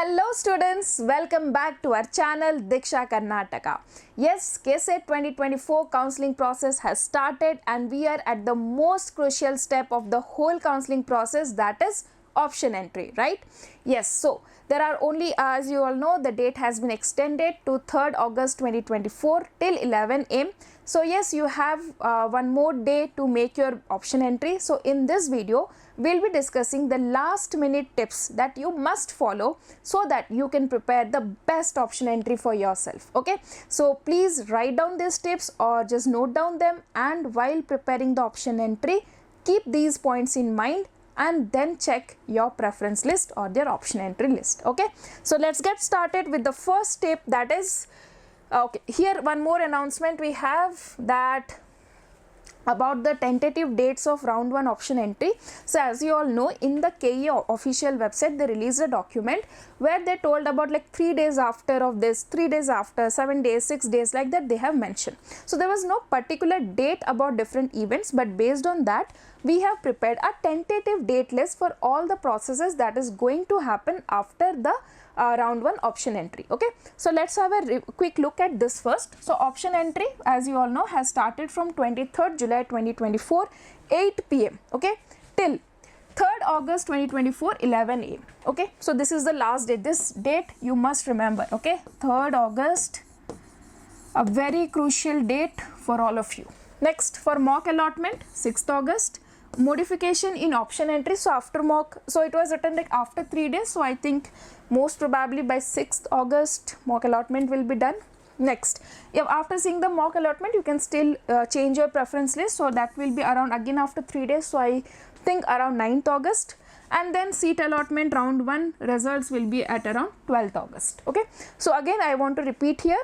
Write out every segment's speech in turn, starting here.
Hello students, welcome back to our channel Diksha Karnataka. Yes, KCET 2024 counseling process has started and we are at the most crucial step of the whole counseling process, that is option entry, right? Yes, so there are only, as you all know, the date has been extended to 3rd August 2024 till 11 am. So yes, you have one more day to make your option entry. So in this video, we'll be discussing the last minute tips that you must follow so that you can prepare the best option entry for yourself. Okay, so please write down these tips or just note down them, and while preparing the option entry, keep these points in mind and then check your preference list or their option entry list. Okay, so let's get started with the first tip, that is okay, here one more announcement we have that about the tentative dates of round 1 option entry. So as you all know, in the KE official website, they released a document where they told about like 3 days after of this, 3 days after, 7 days, 6 days, like that they have mentioned. So there was no particular date about different events, but based on that, we have prepared a tentative date list for all the processes that is going to happen after the round 1 option entry. Okay, so let's have a quick look at this first. So option entry, as you all know, has started from 23rd July 2024 8 pm, okay, till 3rd August 2024 11 am. Okay, so this is the last date. This date you must remember. Okay, 3rd August, a very crucial date for all of you. Next, for mock allotment, 6th August. Modification in option entry, so after mock, so it was written like after 3 days, so I think most probably by 6th August mock allotment will be done. Next, after seeing the mock allotment, you can still change your preference list, so that will be around again after 3 days, so I think around 9th August. And then seat allotment round 1 results will be at around 12th August. Okay, so again I want to repeat here,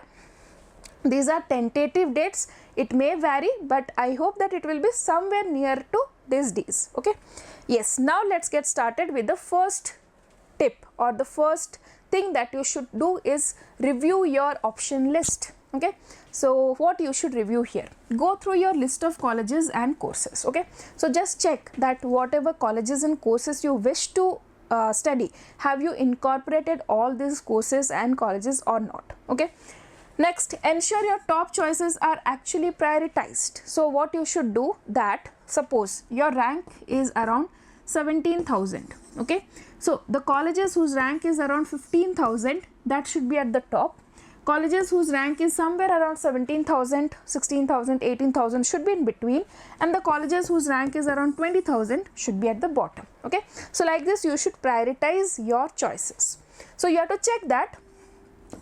these are tentative dates. It may vary, but I hope that it will be somewhere near to these days. Okay, yes, now let's get started with the first tip, or the first thing that you should do is review your option list. Okay, so what you should review here, go through your list of colleges and courses. Okay, so just check that whatever colleges and courses you wish to study, have you incorporated all these courses and colleges or not. Okay, next, ensure your top choices are actually prioritized. So what you should do, that suppose your rank is around 17,000. Okay, so the colleges whose rank is around 15,000, that should be at the top. Colleges whose rank is somewhere around 17,000, 16,000, 18,000 should be in between, and the colleges whose rank is around 20,000 should be at the bottom. Okay, so like this you should prioritize your choices. So you have to check that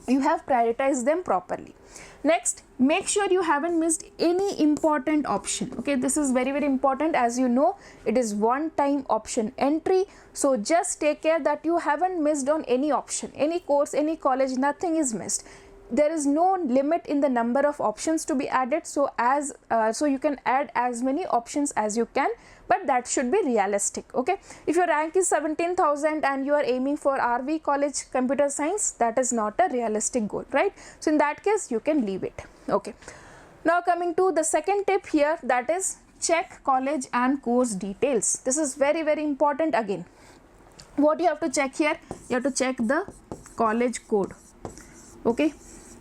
you have prioritized them properly. Next, make sure you haven't missed any important option. Okay, this is very important. As you know, it is one time option entry, so just take care that you haven't missed on any option, any course, any college, nothing is missed. There is no limit in the number of options to be added, so so you can add as many options as you can, but that should be realistic. Okay, if your rank is 17,000 and you are aiming for RV College Computer Science, that is not a realistic goal, right? So in that case you can leave it. Okay, now coming to the second tip here, that is check college and course details. This is very important. Again, what you have to check here, you have to check the college code. Okay,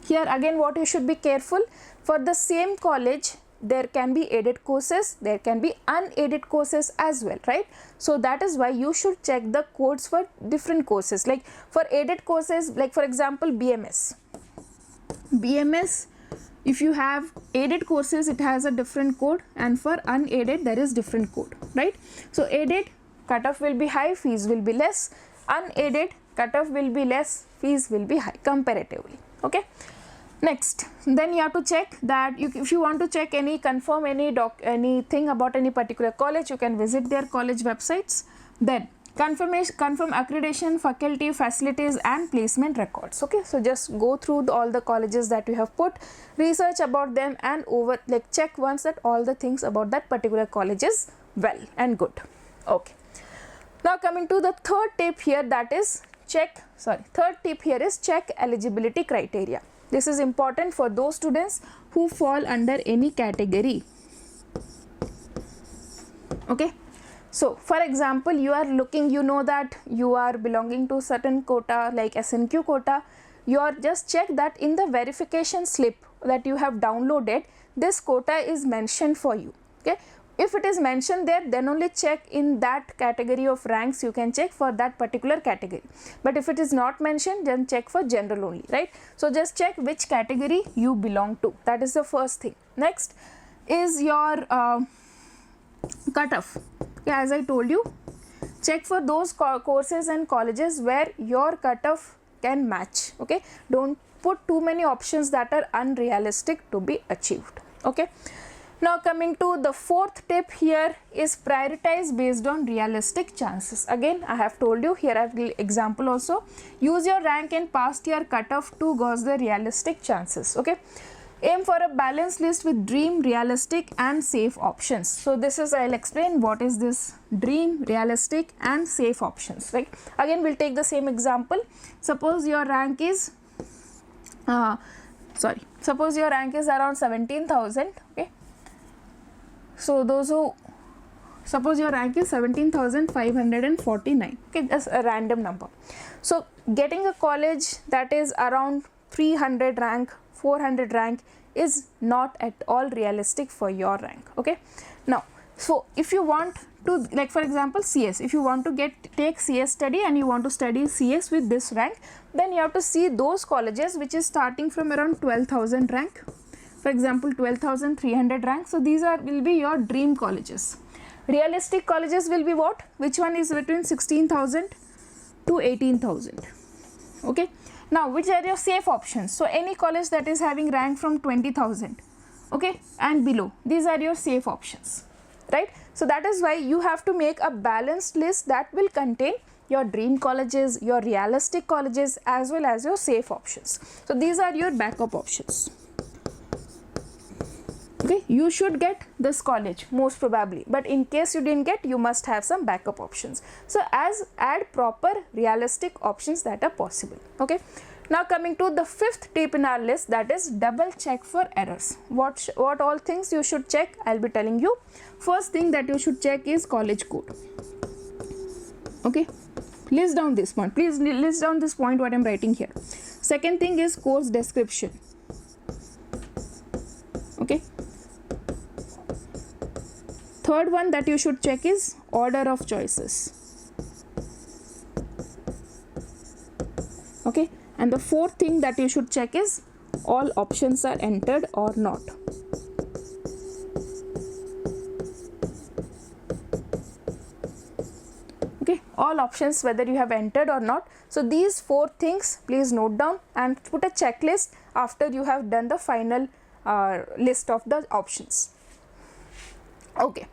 here again what you should be careful, for the same college there can be aided courses, there can be unaided courses as well, right? So that is why you should check the codes for different courses. Like for aided courses, like for example BMS, if you have aided courses it has a different code, and for unaided there is different code, right? So aided, cutoff will be high, fees will be less. Unaided, cutoff will be less, fees will be high comparatively. Okay, next, then you have to check that if you want to check confirm anything about any particular college, you can visit their college websites. Then confirm accreditation, faculty, facilities and placement records. Okay, so just go through all the colleges that you have put, research about them, and check once that all the things about that particular college is well and good. Okay, now coming to the third tip here, that is check eligibility criteria. This is important for those students who fall under any category. Okay, So for example, you are looking, you know that you are belonging to certain quota like SNQ quota, you are just check that in the verification slip that you have downloaded, this quota is mentioned for you. Okay, if it is mentioned there, then only check in that category of ranks, you can check for that particular category. But if it is not mentioned, then check for general only, right? So just check which category you belong to. That is the first thing. Next is your cutoff. Okay, as I told you, check for those courses and colleges where your cutoff can match. Okay, don't put too many options that are unrealistic to be achieved. Okay, now coming to the fourth tip here is prioritize based on realistic chances. Again, I have told you here, I have the example also. Use your rank and past year cutoff to gauge the realistic chances. Okay, aim for a balanced list with dream, realistic and safe options. So this is, I'll explain what is this dream, realistic and safe options, right? Again, we'll take the same example. Suppose your rank is suppose your rank is around 17,000. Okay, so those who, suppose your rank is 17,549. Okay, that's a random number. So getting a college that is around 300 rank, 400 rank is not at all realistic for your rank. Okay, now so if you want to, like for example CS, if you want to take CS study and you want to study CS with this rank, then you have to see those colleges which is starting from around 12,000 rank, for example 12,300 rank. So these will be your dream colleges. Realistic colleges will be what, which one is between 16,000 to 18,000. Okay, now which are your safe options? So any college that is having rank from 20,000, okay, and below, these are your safe options, right? So that is why you have to make a balanced list that will contain your dream colleges, your realistic colleges, as well as your safe options. So these are your backup options. Okay, you should get this college most probably, but in case you didn't get, you must have some backup options. So add proper realistic options that are possible. Okay, now coming to the fifth tip in our list, that is double check for errors. What all things you should check, I'll be telling you. First thing that you should check is college code. Okay, list down this point, please list down this point what I'm writing here. Second thing is course description. Okay, third one that you should check is order of choices. Okay, and the fourth thing that you should check is all options are entered or not. Okay, all options whether you have entered or not. So these four things please note down and put a checklist after you have done the final list of the options. Okay,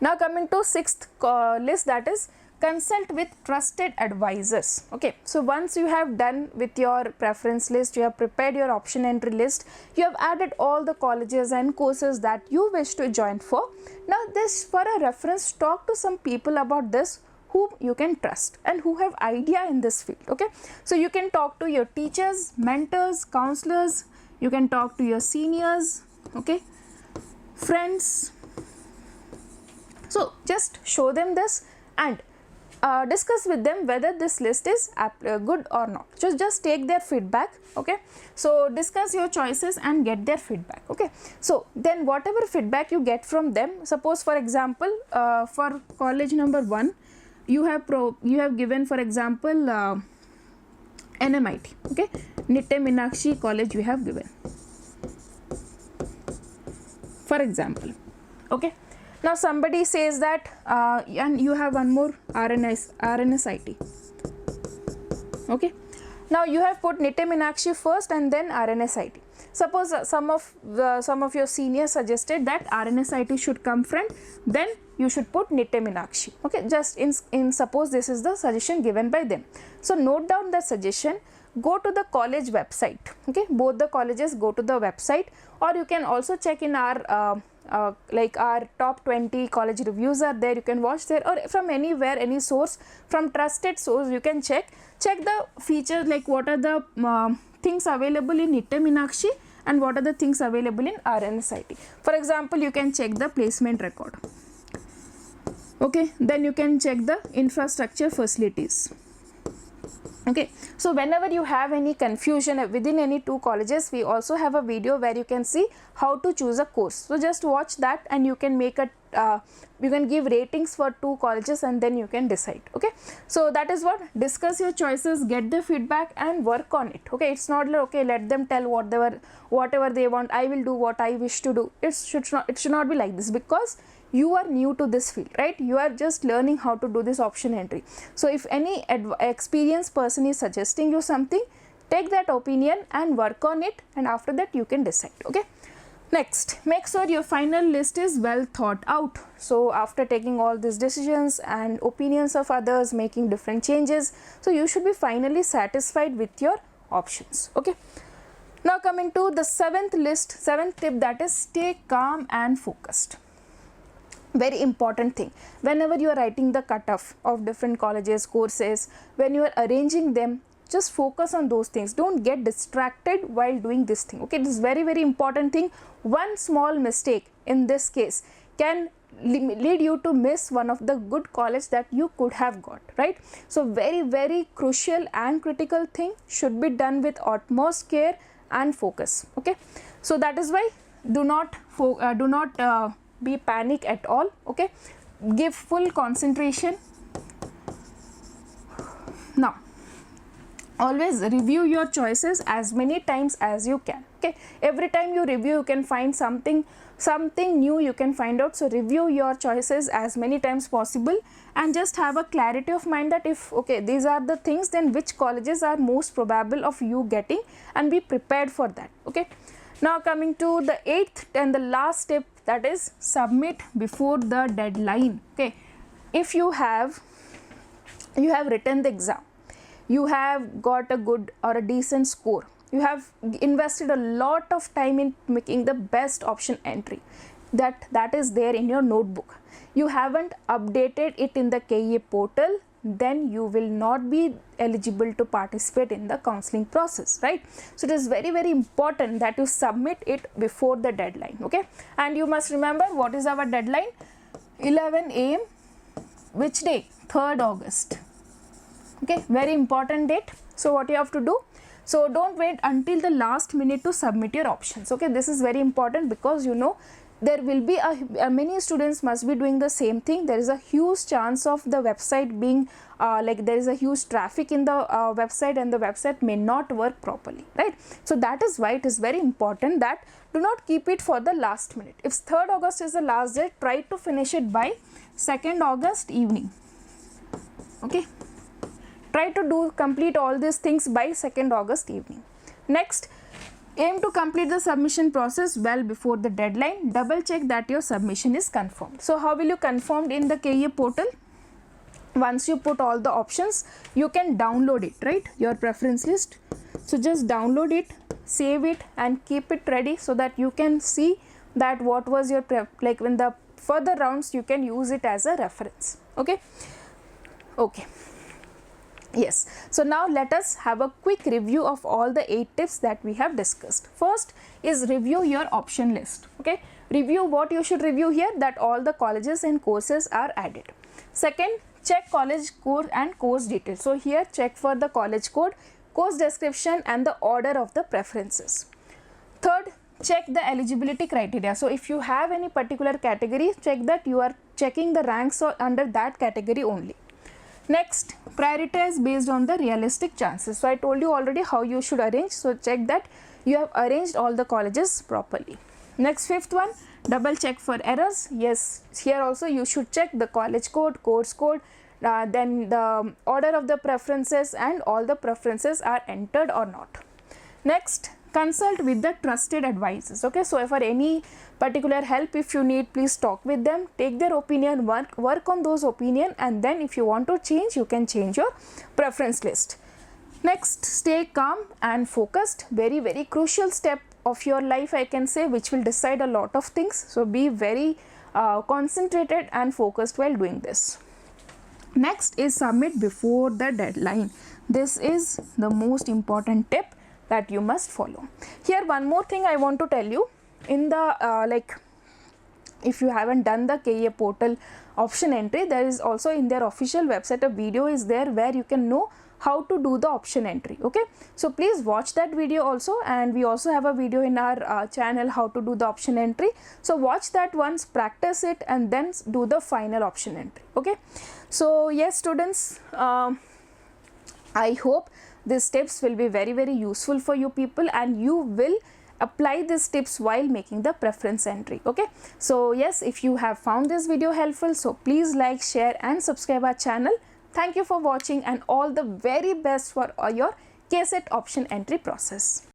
now coming to sixth list, that is consult with trusted advisors. Okay, so once you have done with your preference list, you have prepared your option entry list, you have added all the colleges and courses that you wish to join for. Now this, for a reference, talk to some people about this whom you can trust and who have idea in this field. Okay, so you can talk to your teachers, mentors, counselors, you can talk to your seniors, okay, friends. So just show them this and discuss with them whether this list is good or not. Just take their feedback. Okay, so discuss your choices and get their feedback. Okay, so then whatever feedback you get from them, suppose for example for college number 1 you have given, for example, NMIT. Okay, Nitte Meenakshi College you have given, for example. Okay, now somebody says that and you have one more RNSIT. Okay, now you have put Nitte Meenakshi first and then RNSIT. Suppose some of your seniors suggested that RNSIT should come front, then you should put Nitte Meenakshi. Okay, just in suppose this is the suggestion given by them. So note down the suggestion, go to the college website. Okay, both the colleges, go to the website, or you can also check in our like our top 20 college reviews are there, you can watch there, or from anywhere, any source, from trusted source you can check the features, like what are the things available in Nitte Meenakshi and what are the things available in RNSIT. For example, you can check the placement record. Okay, then you can check the infrastructure facilities. Okay, so whenever you have any confusion within any two colleges, we also have a video where you can see how to choose a course. So just watch that and you can make a you can give ratings for two colleges and then you can decide. Okay, so that is what, discuss your choices, get the feedback and work on it. Okay, it's not like okay, let them tell whatever they want, I will do what I wish to do. It should not be like this, because you are new to this field, right? You are just learning how to do this option entry. So if any experienced person is suggesting you something, take that opinion and work on it, and after that you can decide. Okay, next, make sure your final list is well thought out. So after taking all these decisions and opinions of others, making different changes, so you should be finally satisfied with your options. Okay, now coming to the seventh tip, that is stay calm and focused. Very important thing, whenever you are writing the cutoff of different colleges, courses, when you are arranging them, just focus on those things. Don't get distracted while doing this thing. Okay, this is very important thing. One small mistake in this case can lead you to miss one of the good college that you could have got, right? So very crucial and critical thing should be done with utmost care and focus. Okay, so that is why do not be panic at all. Okay, give full concentration. Now always review your choices as many times as you can. Okay, every time you review, you can find something new you can find out. So review your choices as many times possible and just have a clarity of mind that if okay, these are the things, then which colleges are most probable of you getting, and be prepared for that. Okay, now coming to the eighth and the last tip, that is submit before the deadline. Okay, if you have written the exam, you have got a good or a decent score, you have invested a lot of time in making the best option entry that is there in your notebook, you haven't updated it in the KCET portal, then you will not be eligible to participate in the counseling process, right? So it is very important that you submit it before the deadline. Okay, and you must remember what is our deadline, 11 AM, which day, 3rd August. Okay, very important date. So what you have to do, so don't wait until the last minute to submit your options. Okay, this is very important, because you know there will be many students must be doing the same thing. There is a huge chance of the website being like there is a huge traffic in the website, and the website may not work properly, right? So that is why it is very important that do not keep it for the last minute. If 3rd August is the last date, try to finish it by 2nd August evening. Okay, try to complete all these things by 2nd August evening. Next, aim to complete the submission process well before the deadline. Double check that your submission is confirmed. So how will you confirm in the KCET portal? Once you put all the options, you can download it, right? Your preference list. So just download it, save it and keep it ready, so that you can see that what was your like when the further rounds you can use it as a reference. Okay. Yes, so now let us have a quick review of all the 8 tips that we have discussed. First is review your option list. Okay, review what you should review here, that all the colleges and courses are added. Second, check college code and course details. So here check for the college code, course description and the order of the preferences. Third, check the eligibility criteria. So if you have any particular category, check that you are checking the ranks under that category only. Next, prioritize based on the realistic chances. So I told you already how you should arrange. So check that you have arranged all the colleges properly. Next, fifth one, double check for errors. Yes, here also you should check the college code, course code, then the order of the preferences and all the preferences are entered or not. Next, consult with the trusted advisors. Okay, so for any particular help if you need, please talk with them, take their opinion, work on those opinion, and then if you want to change, you can change your preference list. Next, stay calm and focused. Very crucial step of your life, I can say, which will decide a lot of things. So be very concentrated and focused while doing this. Next is submit before the deadline. This is the most important tip that you must follow. Here one more thing I want to tell you, in the if you haven't done the KEA portal option entry, there is also in their official website a video is there where you can know how to do the option entry. Okay, so please watch that video also, and we also have a video in our channel how to do the option entry. So watch that once, practice it, and then do the final option entry. Okay, so yes students, I hope these tips will be very useful for you people, and you will apply these tips while making the preference entry. Okay, so yes, if you have found this video helpful, so please like, share and subscribe our channel. Thank you for watching, and all the very best for your KCET option entry process.